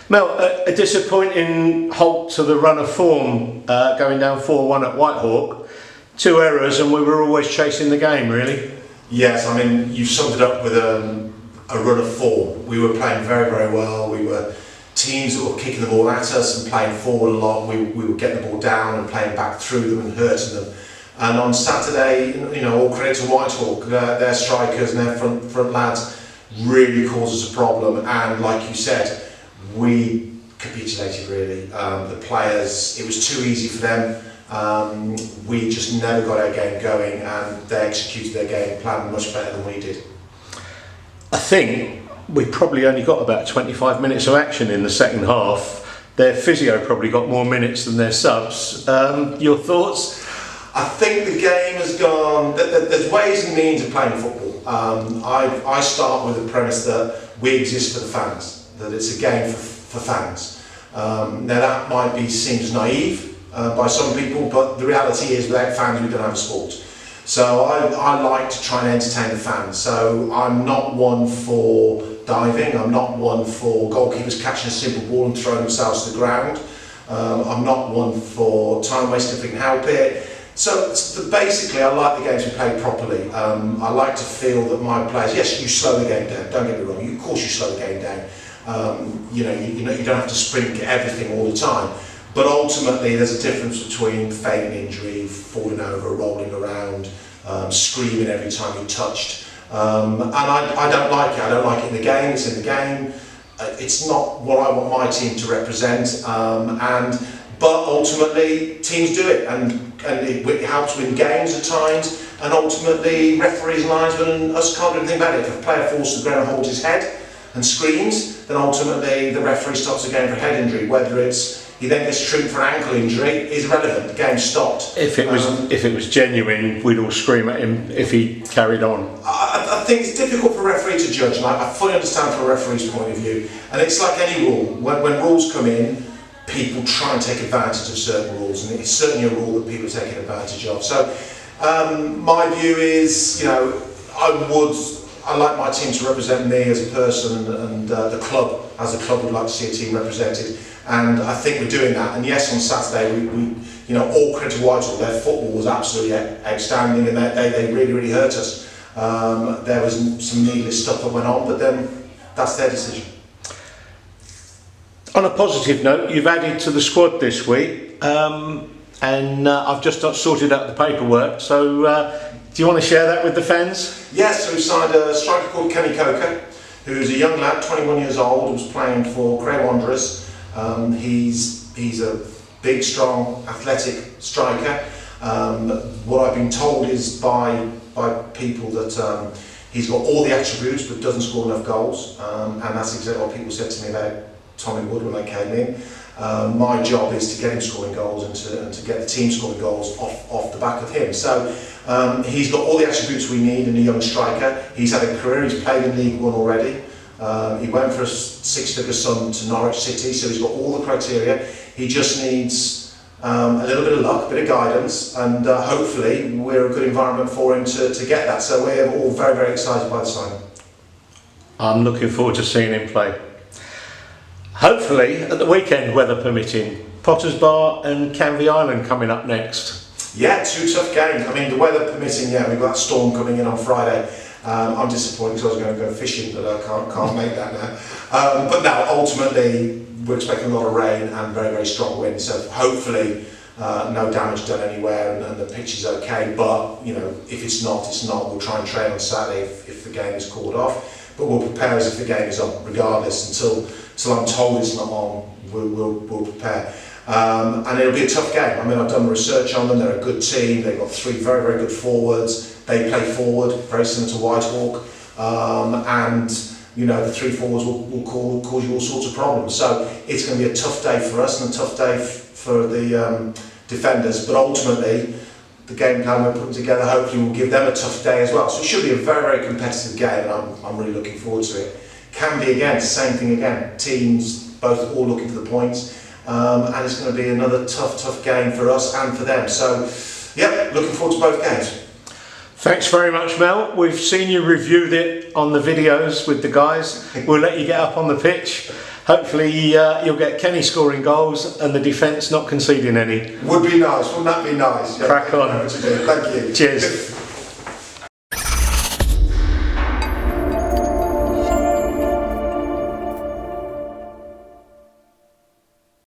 Mel, a disappointing halt to the run of form, going down 4-1 at Whitehawk. 2 errors and we were always chasing the game, really. Yes, I mean, you summed it up with a run of form. We were playing very, very well. We were teams that were kicking the ball at us and playing forward a lot. We were getting the ball down and playing back through them and hurting them. And on Saturday, you know, all credit to Whitehawk, their strikers and their front lads really caused us a problem. And like you said, we capitulated really. The players, it was too easy for them. We just never got our game going, and they executed their game plan much better than we did. I think we probably only got about 25 minutes of action in the second half. Their physio probably got more minutes than their subs. Your thoughts? I think the game has gone. There's ways and means of playing football. I start with the premise that we exist for the fans, that it's a game for fans. Now that might be seen as naive by some people, but the reality is without fans we don't have a sport. So I like to try and entertain the fans. So I'm not one for diving, I'm not one for goalkeepers catching a simple ball and throwing themselves to the ground. I'm not one for time wasting if we can help it. So basically I like the game to be played properly. I like to feel that my players, yes, you slow the game down, don't get me wrong, of course you slow the game down. You don't have to sprint everything all the time. But ultimately, there's a difference between feigning injury, falling over, rolling around, screaming every time you're touched. And I don't like it. I don't like it in the game. It's in the game. It's not what I want my team to represent. But ultimately, teams do it, and it helps win games at times. And ultimately, referees and linesmen and us can't do anything about it. If a player falls to the ground and holds his head and screams, then ultimately the referee stops the game for a head injury. Whether it's he then gets treated for an ankle injury is irrelevant. The game stopped. If it was genuine, we'd all scream at him if he carried on. I think it's difficult for a referee to judge, and I fully understand from a referee's point of view. And it's like any rule. When rules come in, people try and take advantage of certain rules, and it's certainly a rule that people are taking advantage of. So my view is, I like my team to represent me as a person, and the club, as a club, would like to see a team represented. And I think we're doing that. And yes, on Saturday, we all credit to Whitehall. Their football was absolutely outstanding, and they really, really hurt us. There was some needless stuff that went on, but then that's their decision. On a positive note, you've added to the squad this week, and I've just sorted out the paperwork. So, do you want to share that with the fans? Yes, so we've signed a striker called Kenny Coker, who's a young lad, 21 years old, who's playing for Cray Wanderers. He's a big, strong, athletic striker. What I've been told is by people that he's got all the attributes but doesn't score enough goals, and that's exactly what people said to me about Tommy Wood when I came in. My job is to get him scoring goals and to get the team scoring goals off the back of him. So he's got all the attributes we need in a young striker. He's had a career, he's played in League One already. He went for a 6-figure sum to Norwich City, so he's got all the criteria. He just needs a little bit of luck, a bit of guidance, and hopefully we're a good environment for him to get that. So we're all very, very excited by the signing. I'm looking forward to seeing him play. Hopefully, at the weekend, weather permitting, Potters Bar and Canvey Island coming up next. Yeah, 2 tough games. I mean, the weather permitting, yeah, we've got that storm coming in on Friday. I'm disappointed because I was going to go fishing, but I can't make that now. But now, ultimately, we're expecting a lot of rain and very, very strong wind. So hopefully, no damage done anywhere and the pitch is okay. But if it's not, it's not. We'll try and train on Saturday if the game is called off. But we'll prepare as if the game is on, regardless. Until I'm told it's not on, we'll prepare. And it'll be a tough game. I mean, I've done research on them. They're a good team. They've got 3 very, very good forwards. They play forward, very similar to Whitehawk. And the 3 forwards will cause you all sorts of problems. So it's going to be a tough day for us and a tough day for the defenders. But ultimately, the game plan we're putting together hopefully will give them a tough day as well. So it should be a very, very competitive game, and I'm really looking forward to it. Canvey again, same thing again. Teams both all looking for the points. And it's going to be another tough game for us and for them. So, yeah, looking forward to both games. Thanks very much, Mel. We've seen you reviewed it on the videos with the guys. We'll let you get up on the pitch. hopefully you'll get Kenny scoring goals and the defence not conceding any. Would be nice, wouldn't that be nice? Yeah, Crack on. Thank you. Cheers.